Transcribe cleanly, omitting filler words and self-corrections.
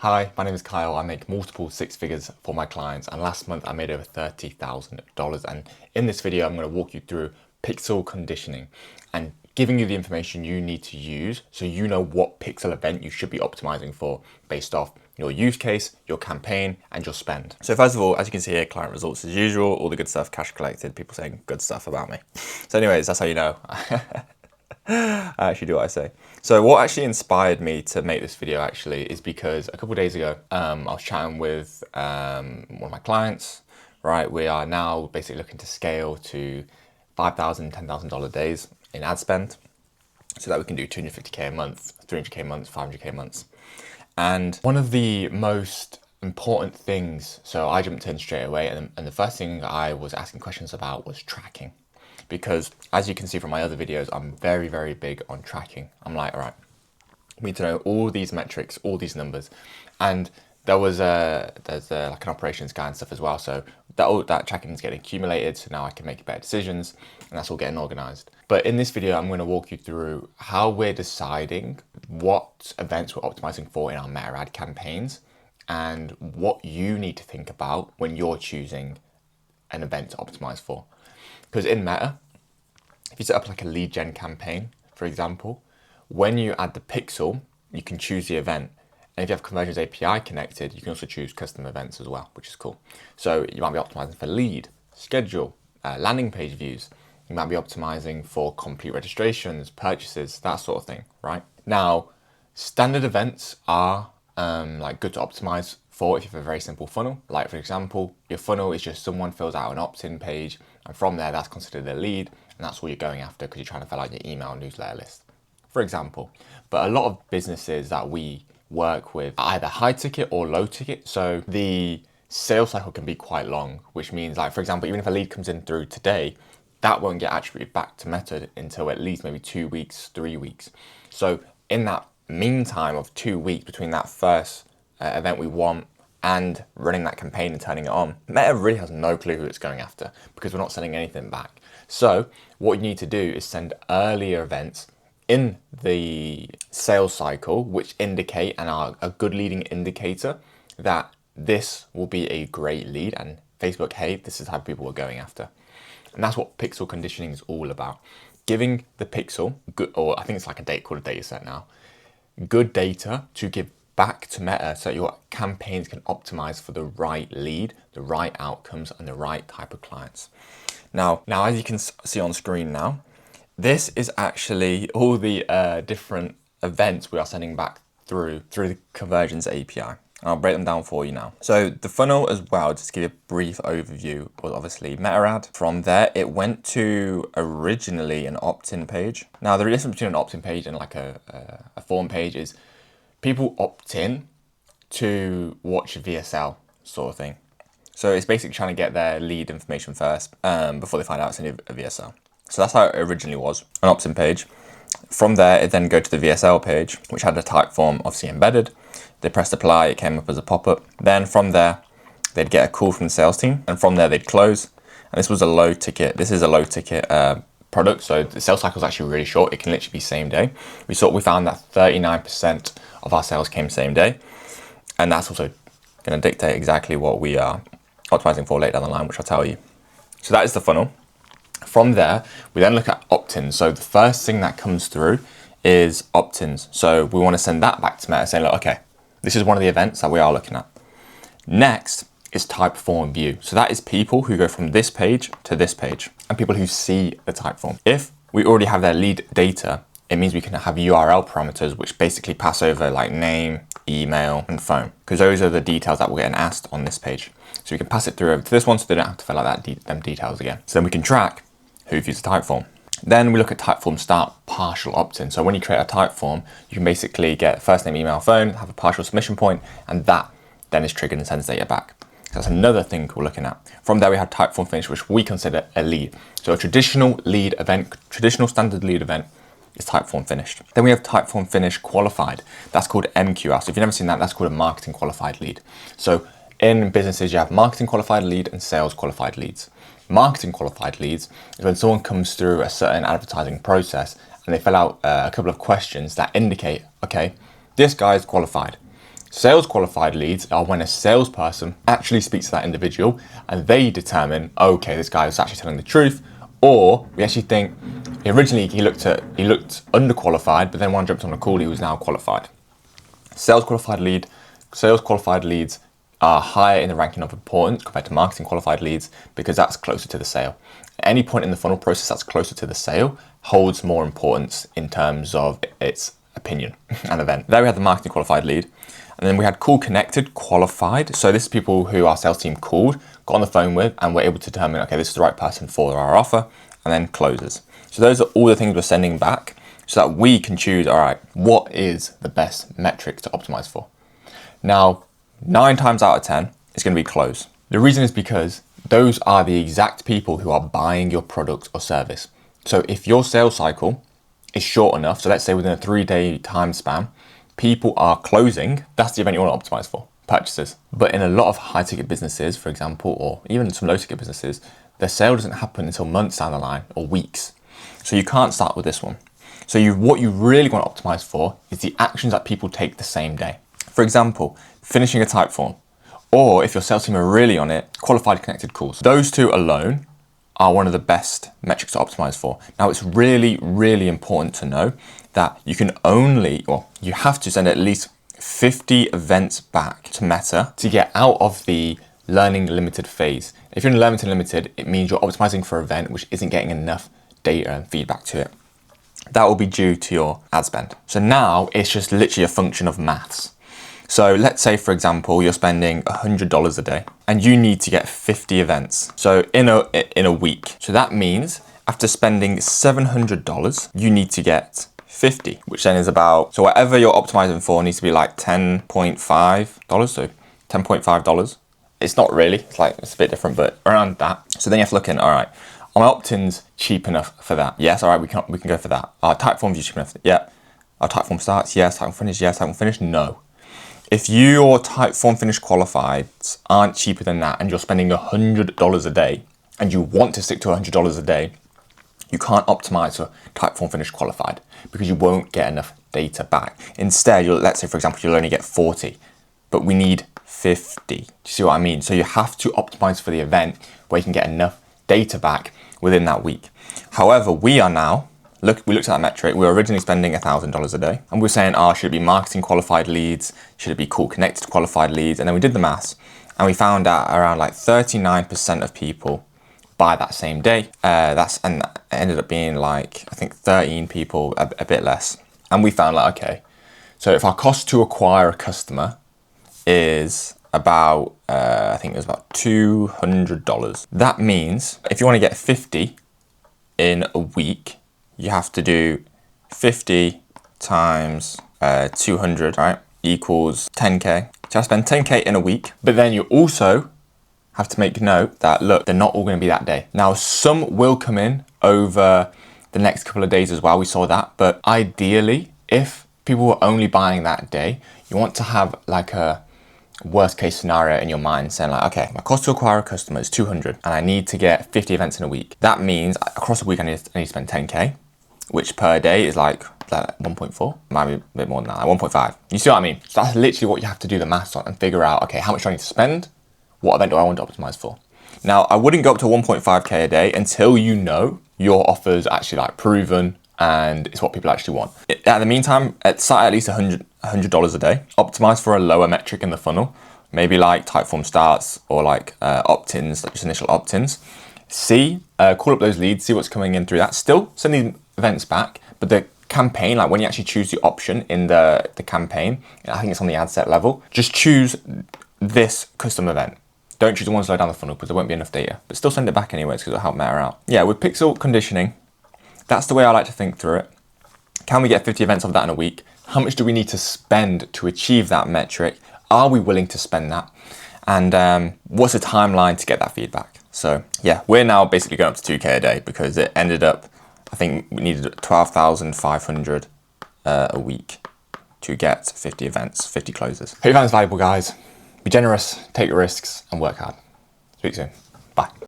Hi, my name is Kyle. I make multiple six figures for my clients, and last month I made over $30,000. And in this video, I'm going to walk you through pixel conditioning and giving you the information you need to use so you know what pixel event you should be optimizing for based off your use case, your campaign, and your spend. So first of all, as you can see here, client results as usual, all the good stuff, cash collected, people saying good stuff about me. So anyways, that's how you know I actually do what I say. So what actually inspired me to make this video actually is because a couple of days ago, I was chatting with one of my clients, right? We are now basically looking to scale to $5,000, $10,000 days in ad spend so that we can do 250K a month, 300K a month, 500K a month. And one of the most important things, so I jumped in straight away, and the first thing I was asking questions about was tracking. Because as you can see from my other videos, I'm very, very big on tracking. I'm like, all right, we need to know all these metrics, all these numbers. And there's like an operations guy and stuff as well. So all that tracking is getting accumulated. So now I can make better decisions, and that's all getting organized. But in this video, I'm going to walk you through how we're deciding what events we're optimizing for in our meta ad campaigns and what you need to think about when you're choosing an event to optimize for. Because in Meta, if you set up like a lead gen campaign, for example, when you add the pixel, you can choose the event. And if you have Conversions API connected, you can also choose custom events as well, which is cool. So you might be optimizing for lead, schedule, landing page views. You might be optimizing for complete registrations, purchases, that sort of thing, right? Now, standard events are like good to optimize for if you have a very simple funnel. Like for example, your funnel is just someone fills out an opt-in page, and from there that's considered a lead, and that's all you're going after because you're trying to fill out your email newsletter list, for example. But a lot of businesses that we work with are either high ticket or low ticket, so the sales cycle can be quite long, which means like, for example, even if a lead comes in through today, that won't get attributed back to Meta until at least maybe 2 weeks, 3 weeks. So in that meantime of 2 weeks between that first event we want and running that campaign and turning it on, Meta really has no clue who it's going after because we're not sending anything back. So what you need to do is send earlier events in the sales cycle, which indicate and are a good leading indicator that this will be a great lead, and Facebook, hey, this is how people we're going after. And that's what pixel conditioning is all about. Giving the pixel, good, or I think it's like a data called a data set now, good data to give back to Meta so your campaigns can optimize for the right lead, the right outcomes, and the right type of clients. Now as you can see on screen now, this is actually all the different events we are sending back through the Conversions API. I'll break them down for you now. So the funnel as well, just to give you a brief overview, was obviously meta ad. From there, it went to originally an opt-in page. Now the difference between an opt-in page and like a form page is people opt in to watch a VSL sort of thing. So it's basically trying to get their lead information first before they find out it's a VSL. So that's how it originally was, an opt-in page. From there, it then go to the VSL page, which had the Typeform obviously embedded. They pressed apply, it came up as a pop-up. Then from there, they'd get a call from the sales team, and from there they'd close. And this was a low ticket. This is a low ticket product, so the sales cycle is actually really short. It can literally be same day. We found that 39% of our sales came same day, and that's also going to dictate exactly what we are optimizing for later down the line, which I'll tell you. So that is the funnel. From there, we then look at opt-ins. So the first thing that comes through is opt-ins. So we want to send that back to Meta saying, look, okay, this is one of the events that we are looking at. Next is Typeform view. So that is people who go from this page to this page and people who see the Typeform. If we already have their lead data, it means we can have URL parameters, which basically pass over like name, email, and phone, because those are the details that we're getting asked on this page. So we can pass it through over to this one so they don't have to fill out them details again. So then we can track who views the Typeform. Then we look at Typeform start partial opt-in. So when you create a Typeform, you can basically get first name, email, phone, have a partial submission point, and that then is triggered and sends data back. So that's another thing we're looking at. From there, we have Typeform finish, which we consider a lead. So a traditional lead event, traditional standard lead event is Typeform finished. Then we have Typeform finish qualified. That's called MQL. So if you've never seen that, that's called a marketing qualified lead. So in businesses, you have marketing qualified lead and sales qualified leads. Marketing qualified leads is when someone comes through a certain advertising process and they fill out a couple of questions that indicate, okay, this guy is qualified. Sales qualified leads are when a salesperson actually speaks to that individual and they determine, okay, this guy is actually telling the truth, or we actually think originally he looked underqualified, but then when I jumped on a call, he was now qualified. Sales qualified leads are higher in the ranking of importance compared to marketing qualified leads because that's closer to the sale. At any point in the funnel process that's closer to the sale holds more importance in terms of its opinion and event. There we had the marketing qualified lead. And then we had call connected qualified. So this is people who our sales team called, got on the phone with, and were able to determine, okay, this is the right person for our offer, and then closes. So those are all the things we're sending back so that we can choose, all right, what is the best metric to optimize for? Now, 9 times out of 10, it's going to be close. The reason is because those are the exact people who are buying your product or service. So if your sales cycle is short enough, so let's say within a 3-day time span, people are closing, that's the event you want to optimize for, purchases. But in a lot of high ticket businesses, for example, or even some low ticket businesses, the sale doesn't happen until months down the line or weeks. So you can't start with this one. So what you really want to optimize for is the actions that people take the same day. For example, finishing a Typeform, or if your sales team are really on it, qualified connected calls. Those two alone are one of the best metrics to optimize for. Now it's really, really important to know that you have to send at least 50 events back to Meta to get out of the learning limited phase. If you're in learning limited, it means you're optimizing for an event which isn't getting enough data and feedback to it. That will be due to your ad spend. So now it's just literally a function of maths. So let's say, for example, you're spending $100 a day and you need to get 50 events. So in a week. So that means after spending $700, you need to get 50, which then is about, so whatever you're optimizing for needs to be like $10.5. So $10.5. It's not really, it's a bit different, but around that. So then you have to look in, all right, are my opt-ins cheap enough for that? Yes, all right, we can go for that. Our Typeform is cheap enough. Yeah. Our Typeform starts, yes. Typeform finish, yes. Typeform finish, no. If your Typeform finish qualifieds aren't cheaper than that and you're spending $100 a day and you want to stick to $100 a day, you can't optimize for Typeform finish qualified because you won't get enough data back. Instead, let's say, for example, you'll only get 40, but we need 50. Do you see what I mean? So you have to optimize for the event where you can get enough data back within that week. However, we looked at that metric. We were originally spending $1,000 a day, and we were saying, should it be marketing qualified leads? Should it be call connected qualified leads? And then we did the maths, and we found out around 39% of people buy that same day. And it ended up being I think 13 people, a bit less. And we found okay, so if our cost to acquire a customer is about, I think it was about $200. That means if you want to get 50 in a week, you have to do 50 times 200, right? Equals 10K. So I spend 10K in a week, but then you also have to make note that, look, they're not all going to be that day. Now, some will come in over the next couple of days as well. We saw that, but ideally, if people were only buying that day, you want to have a worst case scenario in your mind saying okay, my cost to acquire a customer is 200 and I need to get 50 events in a week. That means across a week, I need to spend 10K, which per day is 1.4, might be a bit more than that, 1.5. You see what I mean? So that's literally what you have to do the maths on and figure out, okay, how much do I need to spend? What event do I want to optimize for? Now, I wouldn't go up to 1.5K a day until you know your offer's actually proven and it's what people actually want. At the meantime, start at least $100 a day. Optimize for a lower metric in the funnel, maybe Typeform starts or opt-ins, just initial opt-ins. Call up those leads, see what's coming in through that. Still send these events back, but the campaign, when you actually choose the option in the campaign, I think it's on the ad set level, just choose this custom event. Don't choose the ones low down the funnel because there won't be enough data, but still send it back anyways because it'll help Meta out. Yeah, with pixel conditioning, that's the way I like to think through it. Can we get 50 events of that in a week? How much do we need to spend to achieve that metric? Are we willing to spend that? And what's the timeline to get that feedback? So yeah, we're now basically going up to 2K a day because it ended up, I think we needed 12,500 a week to get 50 events, 50 closes. Hope you found this valuable, guys. Be generous, take risks, and work hard. Speak soon. Bye.